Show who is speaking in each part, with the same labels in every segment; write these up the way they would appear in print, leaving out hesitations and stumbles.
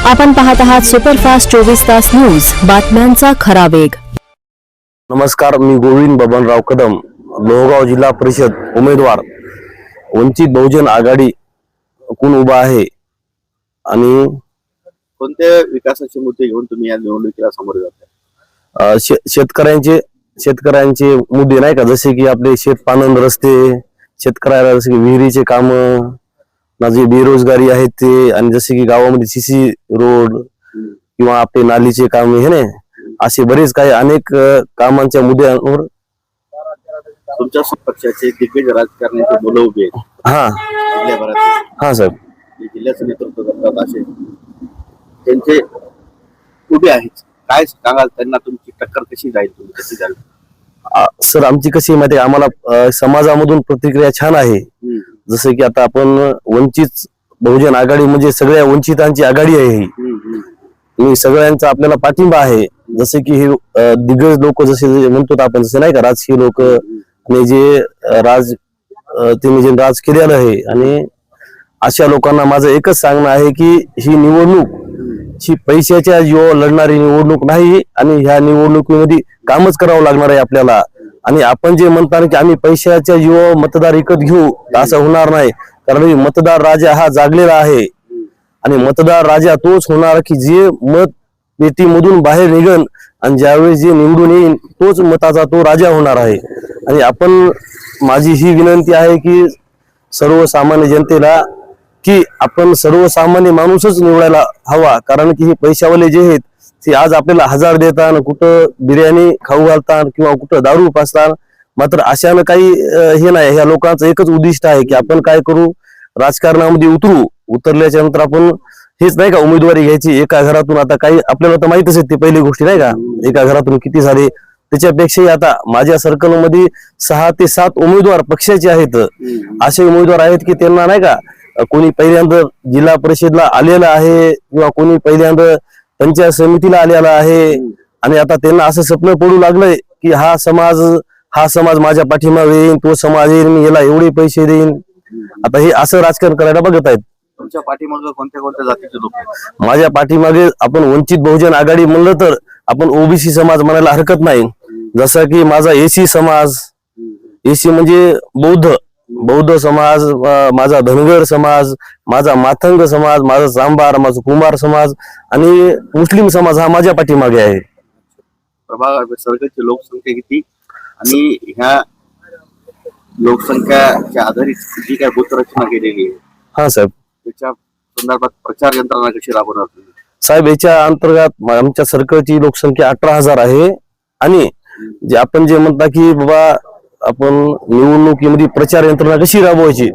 Speaker 1: आपण पाहत आहात सुपरफास्ट 24 तास न्यूज, बातम्यांचा खरा वेग.
Speaker 2: नमस्कार, मी गोविंद बबनराव कदम, लोहगाव जिल्हा परिषद उमेदवार, वंचित बहुजन आघाडी कोण उभा आहे आणि
Speaker 3: कोणत्या विकासाचे मुद्दे घेऊन तुम्ही या निवडणुकीला सामोरे जाताय?
Speaker 2: शेतकऱ्यांचे मुद्दे नाही का, जसे की आपले शेतपानन रस्ते, शेतकऱ्याला जसे की विहिरीचे काम, जे बेरोजगारी आहेत ते, आणि जसे की गावामध्ये सीसी रोड किंवा आपले नालीचे काम हे नाही, असे बरेच काही अनेक कामांच्या मुद्द्यांवर
Speaker 3: तुमच्या पक्षाचे दिग्गज राजकारण्याचे मुलं उभे आहेत.
Speaker 2: हा
Speaker 3: जिल्ह्याभरात
Speaker 2: साहेब,
Speaker 3: जिल्ह्याचं नेतृत्व करतात असे त्यांचे उभे आहेत. काय सांगाल, त्यांना तुमची टक्कर कशी जाईल, तुम्ही कशी जाईल?
Speaker 2: सर, आमची कशी माहिती आहे, आम्हाला समाजामधून प्रतिक्रिया छान आहे. जसं की आता आपण वंचित बहुजन आघाडी म्हणजे सगळ्या वंचितांची आघाडी आहे ही, सगळ्यांचा आपल्याला पाठिंबा आहे. जसे की हे दिग्गज लोक जसे म्हणतो आपण, जसे नाही का राजकीय लोक आणि जे त्यांनी जे राज केलेलं आहे, आणि अशा लोकांना माझं एकच सांगणं आहे की ही निवडणूक ही पैशाच्या जीवावर लढणारी निवडणूक नाही, आणि ह्या निवडणुकीमध्ये कामच करावं लागणार आहे आपल्याला. आणि आपण जे म्हणता की आम्ही पैशाच्या जीवावर मतदार विकत घेऊ, असं होणार नाही. कारण मतदार राजा हा जागलेला आहे, आणि मतदार राजा तोच होणार की जे मत पेटीमधून बाहेर निघन, आणि ज्यावेळेस जे निवडून येईल तोच मताचा तो राजा होणार आहे. आणि माझी ही विनंती आहे की सर्वसामान्य जनतेला की आपण सर्वसामान्य माणूसच निवडायला हवा. कारण की हे पैशावाले जे आहेत ते आज आपल्याला 1000 देतात, कुठं बिर्याणी खाऊ घालतात किंवा कुठं दारू पाजतात. मात्र अशानं काही हे नाही. ह्या लोकांचं एकच उद्दिष्ट आहे की आपण काय करू, राजकारणामध्ये उतरल्याच्या नंतर आपण हेच नाही का उमेदवारी घ्यायची एका घरातून. आता काही आपल्याला तर माहितच आहे ते पहिली गोष्टी नाही का, एका घरातून किती झाले. त्याच्यापेक्षाही आता माझ्या सर्कलमध्ये 6 ते 7 उमेदवार पक्षाचे आहेत. असे उमेदवार आहेत की त्यांना नाही का कोणी पहिल्यांदा जिल्हा परिषदला आलेला आहे, किंवा कोणी पहिल्यांदा पंचायत समितीला आलेला आहे, आणि आता त्यांना असं स्वप्न पडू लागलंय की हा समाज माझ्या पाठीमागे येईन, तो समाज येईल, मी याला एवढे पैसे देईन. आता हे असं राजकारण करायला बघत आहेत.
Speaker 3: तुमच्या पाठीमागे कोणत्या कोणत्या जातीचे लोक आहेत?
Speaker 2: माझ्या पाठीमागे आपण वंचित बहुजन आघाडी म्हणलं तर आपण ओबीसी समाज म्हणायला हरकत नाही. जसं की माझा एसी समाज, एसी म्हणजे बौद्ध समाज, माझा धनगर समाज, माझा माथंग समाज, माझा सांबार, माझा कुमार समाज, आणि मुस्लिम समाज हा माझ्या पाठीमागे आहे.
Speaker 3: प्रभाग सर्कलची लोकसंख्या किती, आणि ह्या लोकसंख्याच्या आधारित जी काय बूथ रचना केलेली आहे,
Speaker 2: हा साहेब,
Speaker 3: त्याच्या संदर्भात प्रचार यंत्रणा कशी राबवणार तुम्ही?
Speaker 2: साहेब, याच्या अंतर्गत आमच्या सर्कलची लोकसंख्या 18,000 आहे. आणि जे आपण जे म्हणता की बाबा आपण निवडणुकीमध्ये प्रचार यंत्रणा कशी राबवायची,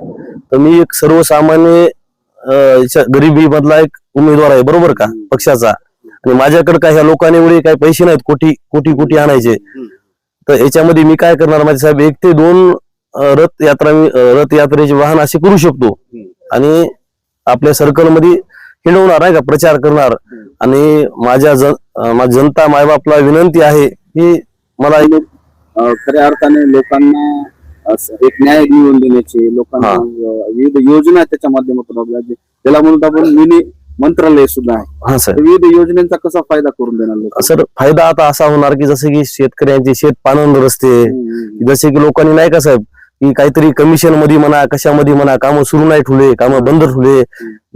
Speaker 2: तर मी एक सर्वसामान्य गरिबी मधला एक उमेदवार आहे, बरोबर का, पक्षाचा. आणि माझ्याकडे काय ह्या लोकांनी एवढे काही पैसे नाहीत कोटी आणायचे. तर याच्यामध्ये मी काय करणार माझे साहेब, 1 ते 2 रथयात्रेचे वाहन असे करू शकतो, आणि आपल्या सर्कलमध्ये हिंडवणार आहे का, प्रचार करणार. आणि माझ्या जनता मायबापला विनंती आहे की मला
Speaker 3: खऱ्या अर्थाने लोकांना एक न्याय मिळवून देण्याचे, लोकांना विविध योजना त्याच्या माध्यमातून, त्याला म्हणून आपण मिनी मंत्रालय सुद्धा आहे.
Speaker 2: हा सर,
Speaker 3: विविध योजनांचा कसा फायदा करून देणार
Speaker 2: सर? फायदा आता असा होणार की जसे की शेतकऱ्यांचे शेतपानन रस्ते, जसे की लोकांनी नाही का साहेब की काहीतरी कमिशन मध्ये म्हणा, कशामध्ये म्हणा, कामं सुरू नाही ठेवले, कामं बंद ठेवले.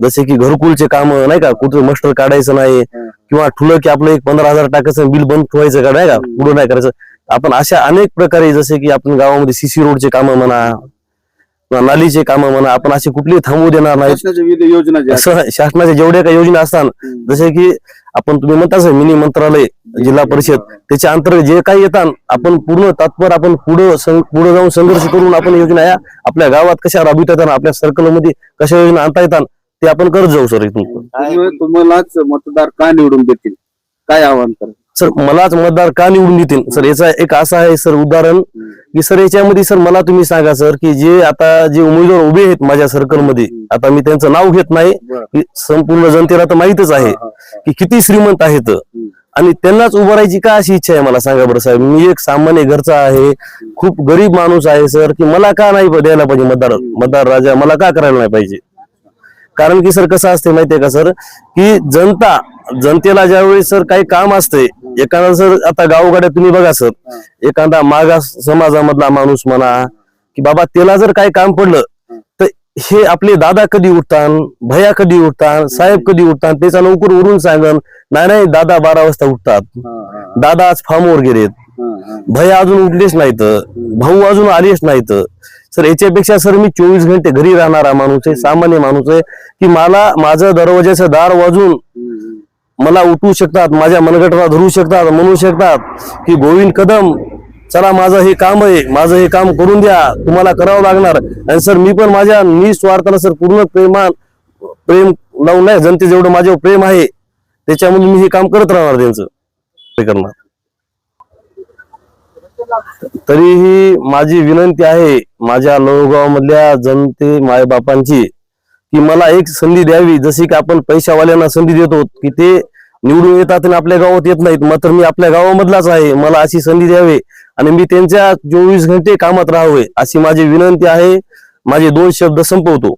Speaker 2: जसे की घरकुलचे काम नाही का, कुठे मस्टर काढायचं नाही, किंवा ठुलं की आपलं 15,000 टाकायचं बिल बंद ठेवायचं का नाही का, पुढं नाही करायचं. आपण अशा अनेक प्रकारे, जसे की आपण गावामध्ये सीसी रोडचे कामं म्हणा, नालीचे कामं म्हणा, आपण असे कुठली थांबवू देणार नाही.
Speaker 3: विविध योजना
Speaker 2: शासनाच्या जेवढ्या काही योजना असतात, जसे की आपण तुम्ही म्हणता मिनी मंत्रालय, जिल्हा परिषद, त्याच्या अंतर्गत जे काही येतात आपण पूर्ण तात्पर आपण पुढे जाऊन संघर्ष करून आपण योजना या आपल्या गावात कशा राबविता येतात, आपल्या सर्कलमध्ये कशा योजना आणता येतात ते आपण करत जाऊ. सर,
Speaker 3: तुम्हालाच मतदार का निवडून देतील, काय आव्हान करा?
Speaker 2: सर, मलाच मतदार का निवडून देतील? सर, याचा एक असा आहे सर उदाहरण की सर याच्यामध्ये सर मला तुम्ही सांगा सर की जे उमेदवार उभे आहेत माझ्या सर्कलमध्ये, आता मी त्यांचं नाव घेत नाही, संपूर्ण जनतेला तर माहितच आहे की किती श्रीमंत आहेत, आणि त्यांनाच उभारायची का अशी इच्छा आहे मला सांगा बरं साहेब. मी एक सामान्य घरचा आहे, खूप गरीब माणूस आहे सर, की मला का नाही द्यायला पाहिजे मतदार राजा, मला का करायला नाही पाहिजे? कारण की सर कसं असते माहितीये का सर, की जनतेला ज्यावेळी सर काही काम असते, एखादा सर आता गावगाड्यात तुम्ही बघा सर, एखादा मागास समाजामधला माणूस म्हणा की बाबा त्याला जर काही काम पडलं तर हे आपले दादा कधी उठतात, भैया कधी उठतात, साहेब कधी उठतात, त्याचा लवकर उरून सांगन नाही दादा 12 वाजता उठतात, दादा आज फार्मवर गेलेत, भैया अजून उठलेच नाहीत, भाऊ अजून आलेच नाहीत. सर याच्यापेक्षा सर मी 24 घंटे घरी राहणारा माणूस आहे, सामान्य माणूस आहे, की मला माझं दरवाजाचं दार वाजून मला उठवू शकतात, माझ्या मनगटाला धरू शकतात, म्हणू शकतात की गोविंद कदम चला माझं हे काम आहे, माझं हे काम करून द्या, तुम्हाला करावं लागणार. आणि सर मी पण माझ्या निस्वार्थानं सर पूर्ण प्रेम लावून नाही, जनते जेवढं माझ्यावर प्रेम आहे त्याच्यामधून मी हे काम करत राहणार त्यांचं हे करणार. तरीही माझी विनंती आहे माझ्या लोहगाव मधल्या जनते मायबापांची की मला एक संधी द्यावी, जशी की आपण पैशावाल्यांना संधी देतो की ते निवडून येतात आणि आपल्या गावात येत नाहीत, मात्र मी आपल्या गावामधलाच आहे, मला अशी संधी द्यावी आणि मी त्यांच्या 24 घंटे कामात राहावे अशी माझी विनंती आहे. माझे 2 शब्द संपवतो.